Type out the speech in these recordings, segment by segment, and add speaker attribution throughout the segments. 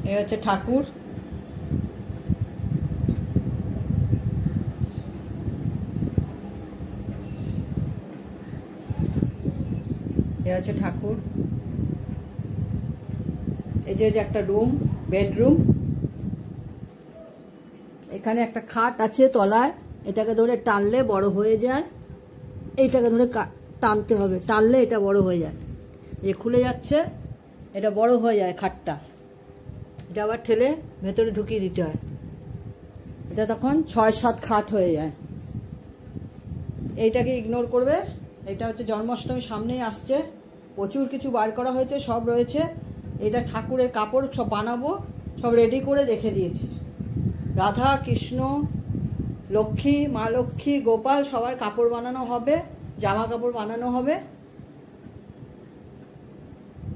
Speaker 1: এই হচ্ছে ঠাকুর। এই হচ্ছে ঠাকুর। এই যে একটা রুম, বেডরুম। এখানে একটা খাট আছে তলায়, এটাকে ধরে টানলে বড় হয়ে যায়। এইটাকে ধরে টানতে হবে, টানলে এটা বড় হয়ে যায়। এই খুলে যাচ্ছে, এটা বড় হয়ে যায় খাটটা। এটা আবার ঠেলে ভেতরে ঢুকিয়ে দিতে হয়, এটা তখন 6-7 খাট হয়ে যায়। এইটাকে ইগনোর করবে। এটা হচ্ছে জন্মাষ্টমী সামনেই আসছে, প্রচুর কিছু বার করা হয়েছে, সব রয়েছে। এটা ঠাকুরের কাপড় সব বানাবো, সব রেডি করে রেখে দিয়েছি। রাধা কৃষ্ণ, লক্ষ্মী, মা লক্ষ্মী, গোপাল সবার কাপড় বানানো হবে, জামা কাপড় বানানো হবে।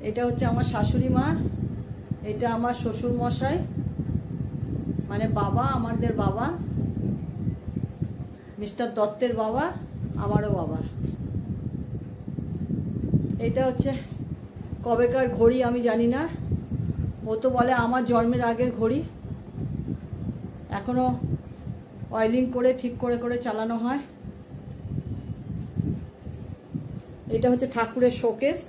Speaker 1: এটা হচ্ছে আমার শাশুড়ি মা, এটা আমার শ্বশুর মশাই, মানে বাবা, আমাদের বাবা, মিস্টার দত্তের বাবা, আমারও বাবা। এটা হচ্ছে কবেকার ঘড়ি আমি জানি না, ও তো বলে আমার জন্মের আগের ঘড়ি। এখনো অয়েলিং করে ঠিক করে করে চালানো হয়। এটা হচ্ছে ঠাকুরের শোকেস।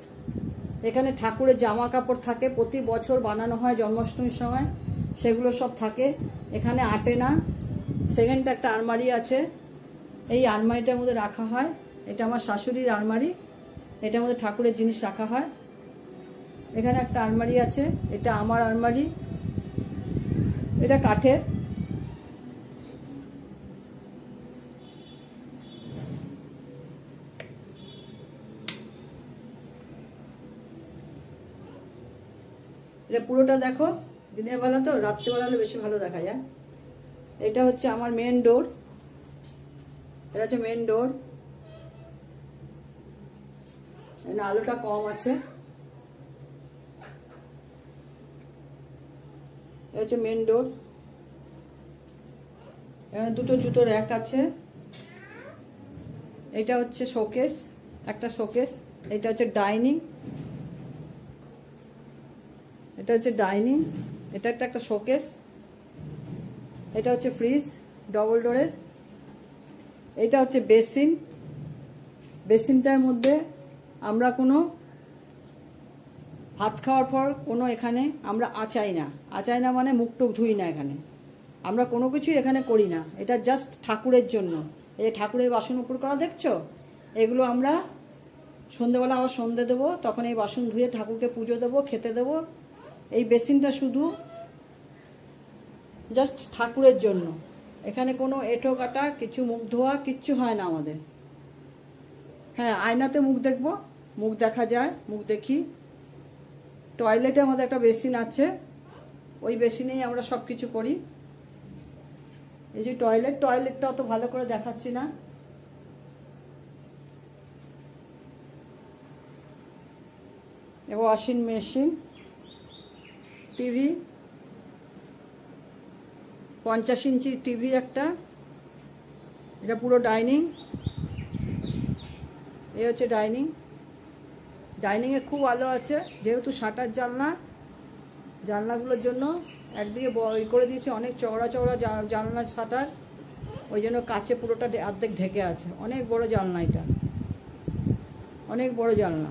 Speaker 1: এখানে ঠাকুরের জামা কাপড় থাকে, প্রতি বছর বানানো হয় জন্মাষ্টমীর সময়, সেগুলো সব থাকে এখানে, আটে না। সেকেন্ড একটা আলমারি আছে, এই আলমারিটার মধ্যে রাখা হয়। এটা আমার শাশুড়ির আলমারি, এটার মধ্যে ঠাকুরের জিনিস রাখা হয়। এখানে একটা আলমারি আছে, এটা আমার আলমারি, এটা কাঠের। এটা পুরোটা দেখো, দিনের বেলা তো, রাত্রিবেলা হলে বেশি ভালো দেখা যায়। এটা হচ্ছে আমার মেন ডোর, এটা হচ্ছে মেন ডোর। আলোটা কম আছে। এটা হচ্ছে মেন ডোর। এখানে দুটো জুতোর র্যাক আছে। এটা হচ্ছে শোকেস, একটা শোকেস। এটা হচ্ছে ডাইনিং, এটা হচ্ছে ডাইনিং। এটা একটা শোকেস। এটা হচ্ছে ফ্রিজ ডবল ডোরের। এটা হচ্ছে বেসিন। বেসিনটার মধ্যে আমরা কোনো ভাত খাওয়ার পর কোনো এখানে আমরা আচাই না, আচাই না মানে মুখ টুক ধুই না, এখানে আমরা কোনো কিছুই এখানে করি না। এটা জাস্ট ঠাকুরের জন্য। এই ঠাকুরের বাসন উপর করা দেখছো, এগুলো আমরা সন্ধেবেলা আবার সন্ধে দেবো, তখন এই বাসন ধুয়ে ঠাকুরকে পুজো দেবো, খেতে দেবো। এই বেসিনটা শুধু জাস্ট ঠাকুরের জন্য। এখানে কোনো এঁটো কাটা কিছু, মুখ ধোয়া কিচ্ছু হয় না আমাদের। হ্যাঁ, আয়নাতে মুখ দেখবো, মুখ দেখা যায়, মুখ দেখি। টয়লেটে আমাদের একটা বেসিন আছে, ওই বেসিনেই আমরা সব কিছু করি। এই যে টয়লেটটা অত ভালো করে দেখাচ্ছি না। Washing machine, TV, 50 inch TV একটা। এটা পুরো ডাইনিং। এই হচ্ছে ডাইনিং। ডাইনিংয়ে খুব আলো আছে, যেহেতু শাটার জানলা, জানলাগুলোর জন্য একদিকে ই করে দিয়েছে, অনেক চওড়া চওড়া জানলা শাটার, ওই জন্য কাছে পুরোটা অর্ধেক ঢেকে আছে। অনেক বড় জানলা, এটা অনেক বড় জানলা।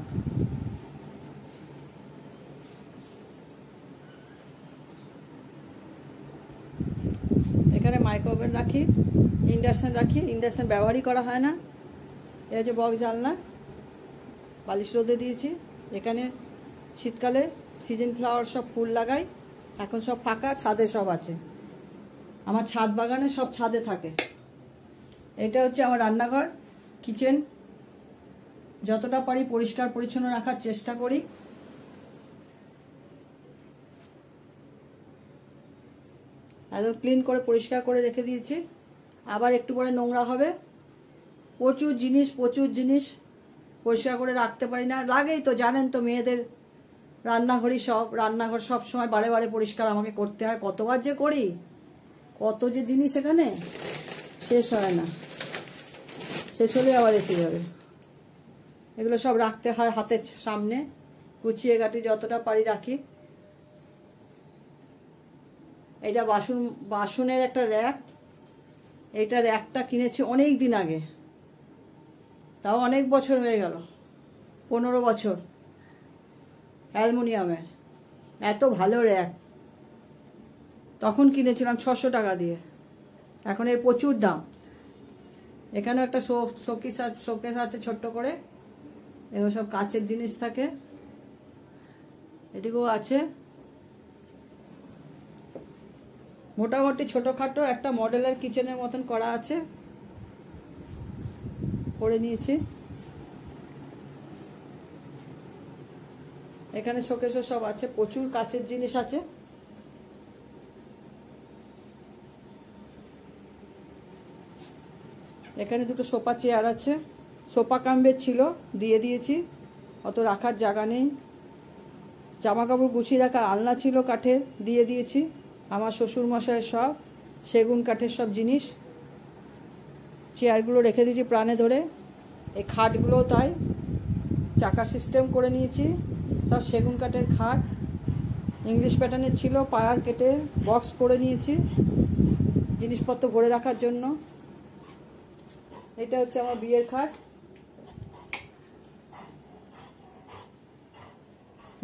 Speaker 1: এখানে মাইক্রোওভেন রাখি, ইন্ডাকশান রাখি, ইন্ডাকশান ব্যবহারই করা হয় না। এই হচ্ছে বক্স জানলা, বালিশ রোদে দিয়েছি। এখানে শীতকালে সিজন ফ্লাওয়ার সব ফুল লাগাই, এখন সব ফাঁকা, ছাদে সব আছে। আমার ছাদ বাগানে সব ছাদে থাকে। এটা হচ্ছে আমার রান্নাঘর, কিচেন। যতটা পারি পরিষ্কার পরিচ্ছন্ন রাখার চেষ্টা করি। একদম ক্লিন করে পরিষ্কার করে রেখে দিয়েছি। আবার একটু পরে নোংরা হবে। প্রচুর জিনিস পরিষ্কার করে রাখতে পারি না, লাগেই তো, জানেন তো, মেয়েদের রান্নাঘর সব সময় বারে বারে পরিষ্কার আমাকে করতে হয়। কতবার যে করি, কত যে জিনিস এখানে, শেষ হয় না। শেষ হলে আবার এসে যাবে। এগুলো সব রাখতে হয় হাতের সামনে, গুছিয়ে গাটি যতটা পারি রাখি। এটা বাসনের একটা র্যাক। এইটা র্যাকটা কিনেছি অনেক দিন আগে, তাও অনেক বছর হয়ে গেল, 15 বছর। অ্যালুমিনিয়ামের এত ভালো র্যাক, তখন কিনেছিলাম 600 টাকা দিয়ে। এখন এর প্রচুর দাম। এখানেও একটা শোকেস আছে ছোট্ট করে, এগুলো সব কাচের জিনিস থাকে। এদিকেও আছে। মোটামুটি ছোটখাটো একটা মডেলের কিচেনের মতন করা আছে, করে নিয়েছি। এখানে শোকেসও সব আছে, প্রচুর কাচের জিনিস আছে। এখানে দুটো সোফা চেয়ার আছে, সোফা কাম্বের ছিল, দিয়ে দিয়েছি, অত রাখার জায়গা নেই। জামা কাপড় গুছিয়ে রাখার আলনা ছিল কাঠের, দিয়ে দিয়েছি। আমার শ্বশুর মশাইয়ের সব সেগুন কাঠের সব জিনিস। চেয়ারগুলো রেখে দিয়েছি প্রাণে ধরে। এই খাটগুলোও তাই, চাকা সিস্টেম করে নিয়েছি, সব সেগুন কাঠের খাট। ইংলিশ প্যাটার্নের ছিল, পায়ার কেটে বক্স করে নিয়েছি জিনিসপত্র ভরে রাখার জন্য। এটা হচ্ছে আমার বিয়ের খাট।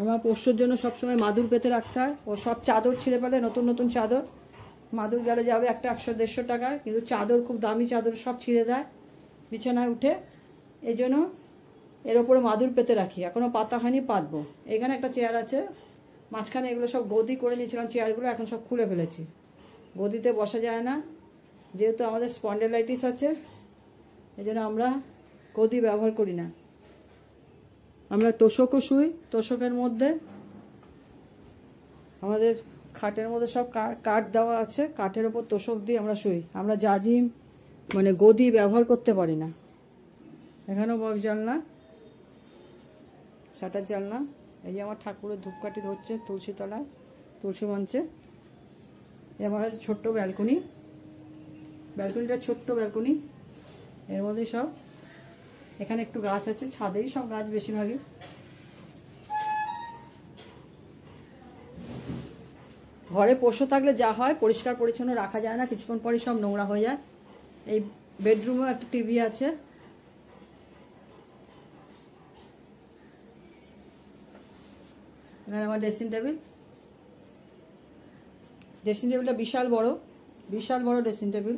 Speaker 1: আমার পোষ্যর জন্য সবসময় মাদুর পেতে রাখতে হয়। ও সব চাদর ছিঁড়ে ফেলে, নতুন নতুন চাদর। মাদুর গেলে যাবে একটা 100-150 টাকা, কিন্তু চাদর খুব দামি চাদর, সব ছিঁড়ে দেয় বিছানায় উঠে। এই জন্য এর ওপরে মাদুর পেতে রাখি, এখনও পাতা হয়নি, পাতবো। এখানে একটা চেয়ার আছে, মাঝখানে এগুলো সব গদি করে নিয়েছিলাম চেয়ারগুলো, এখন সব খুলে ফেলেছি। গদিতে বসা যায় না, যেহেতু আমাদের স্পন্ডেলাইটিস আছে, এই জন্য আমরা গদি ব্যবহার করি না। আমরা তোষকও শুই, তোষকের মধ্যে আমাদের খাটের মধ্যে সব কাঠ দেওয়া আছে, কাঠের ওপর তোষক দিয়ে আমরা শুই। আমরা জাজিম মানে গদি ব্যবহার করতে পারি না। এখানেও বক্স জানলা, শাটার জানলা। এই যে আমার ঠাকুরের ধূপকাঠি ধরছে তুলসী তলায়, তুলসী মঞ্চে। এই আমার ছোট্ট ব্যালকনি, ব্যালকনিটা ছোট্ট ব্যালকনি, এর মধ্যে সব। এখানে একটু গাছ আছে, ছাদেই সব গাছ বেশিরভাগই। ঘরে পশু থাকলে যা হয়, পরিষ্কার পরিচ্ছন্ন রাখা যায় না, কিছুক্ষণ পরই সব নোংরা হয়ে যায়। এই বেডরুমেও একটা টিভি আছে। এখানে আমার ড্রেসিং টেবিল। ড্রেসিং টেবিলটা বিশাল বড়, বিশাল বড় ড্রেসিং টেবিল।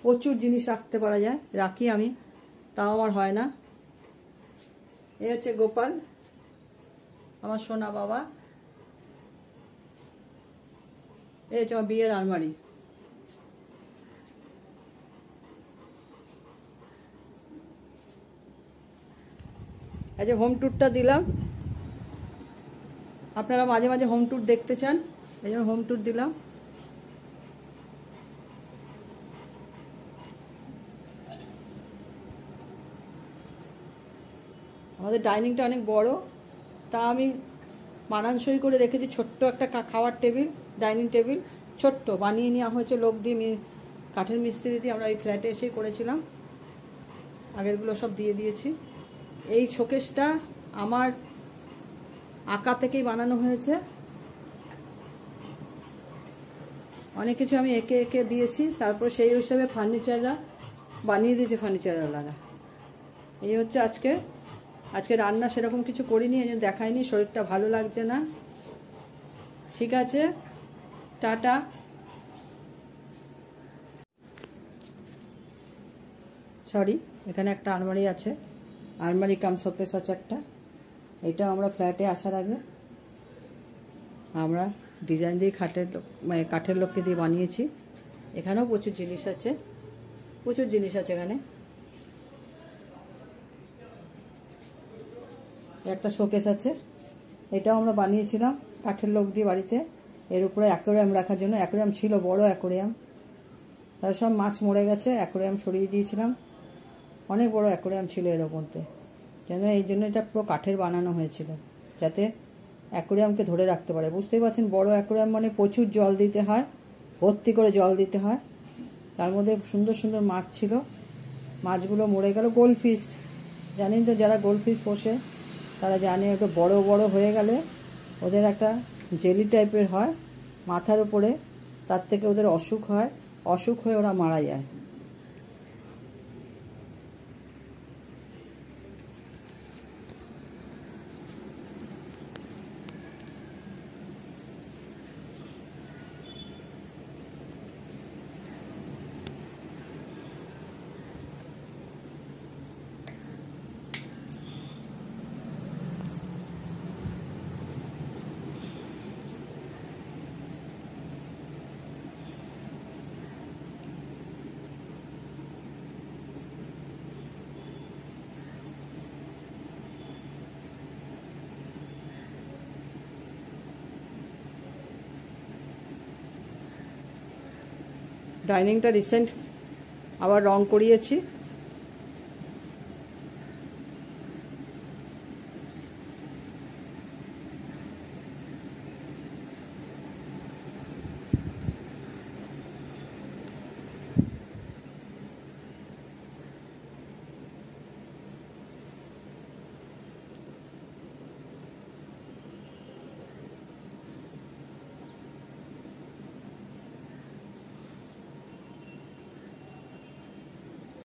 Speaker 1: প্রচুর জিনিস রাখতে পারা যায়, রাখি আমি, তাও আমার হয় না। এই হচ্ছে গোপাল, আমার সোনা বাবা। এই হচ্ছে আমার বিয়ের আলমারি। এই যে হোম ট্যুরটা দিলাম, আপনারা মাঝে মাঝে হোম ট্যুর দেখতে চান, এই জন্য হোম ট্যুর দিলাম। আমাদের ডাইনিংটা অনেক বড়, তা আমি মানানসই করে রেখেছি ছোট্ট একটা খাওয়ার টেবিল, ডাইনিং টেবিল ছোট্ট বানিয়ে নেওয়া হয়েছে লোক দিয়ে, কাঠের মিস্ত্রি দিয়ে। আমরা এই ফ্ল্যাটে এসেই করেছিলাম, আগেরগুলো সব দিয়ে দিয়েছি। এই শোকেসটা আমার আঁকা থেকেই বানানো হয়েছে, অনেক কিছু আমি এঁকে এঁকে দিয়েছি, তারপর সেই হিসাবে ফার্নিচাররা বানিয়ে দিয়েছে ফার্নিচারওয়ালারা। এই হচ্ছে আজকে রান্না সেরকম কিছু করিনি, এই জন্য দেখাইনি, শরীরটা ভালো লাগছে না। ঠিক আছে, টাটা। সরি, এখানে একটা আলমারি আছে, আলমারি কাম শোকেস আছে একটা। এটা আমরা ফ্ল্যাটে আসার আগে আমরা ডিজাইন দিয়ে কাঠের লোককে দিয়ে বানিয়েছি। এখানেও প্রচুর জিনিস আছে, প্রচুর জিনিস আছে এখানে। একটা শোকেস আছে, এটাও আমরা বানিয়েছিলাম কাঠের লোক দিয়ে বাড়িতে। এর উপরে অ্যাকোরিয়াম রাখার জন্য, অ্যাকোরিয়াম ছিল, বড় অ্যাকোরিয়াম, তার সব মাছ মরে গেছে, অ্যাকোরিয়াম সরিয়ে দিয়েছিলাম। অনেক বড় অ্যাকোরিয়াম ছিল এর মধ্যে, কেন এই জন্য এটা পুরো কাঠের বানানো হয়েছিল, যাতে অ্যাকোরিয়ামকে ধরে রাখতে পারে। বুঝতেই পারছেন, বড় অ্যাকোরিয়াম মানে প্রচুর জল দিতে হয়, ভর্তি করে জল দিতে হয়। তার মধ্যে সুন্দর সুন্দর মাছ ছিল, মাছগুলো মরে গেল। গোল্ডফিশ, জানেন তো, যারা গোল্ডফিশ পোষে তারা জানে, একটু বড় বড় হয়ে গেলে ওদের একটা জেলি টাইপের হয়, মাথার উপরে তার থেকে ওদের অসুখ হয়, অসুখ হয়ে ওরা মারা যায়। ডাইনিংটা রিসেন্ট আবার রং করিয়েছি।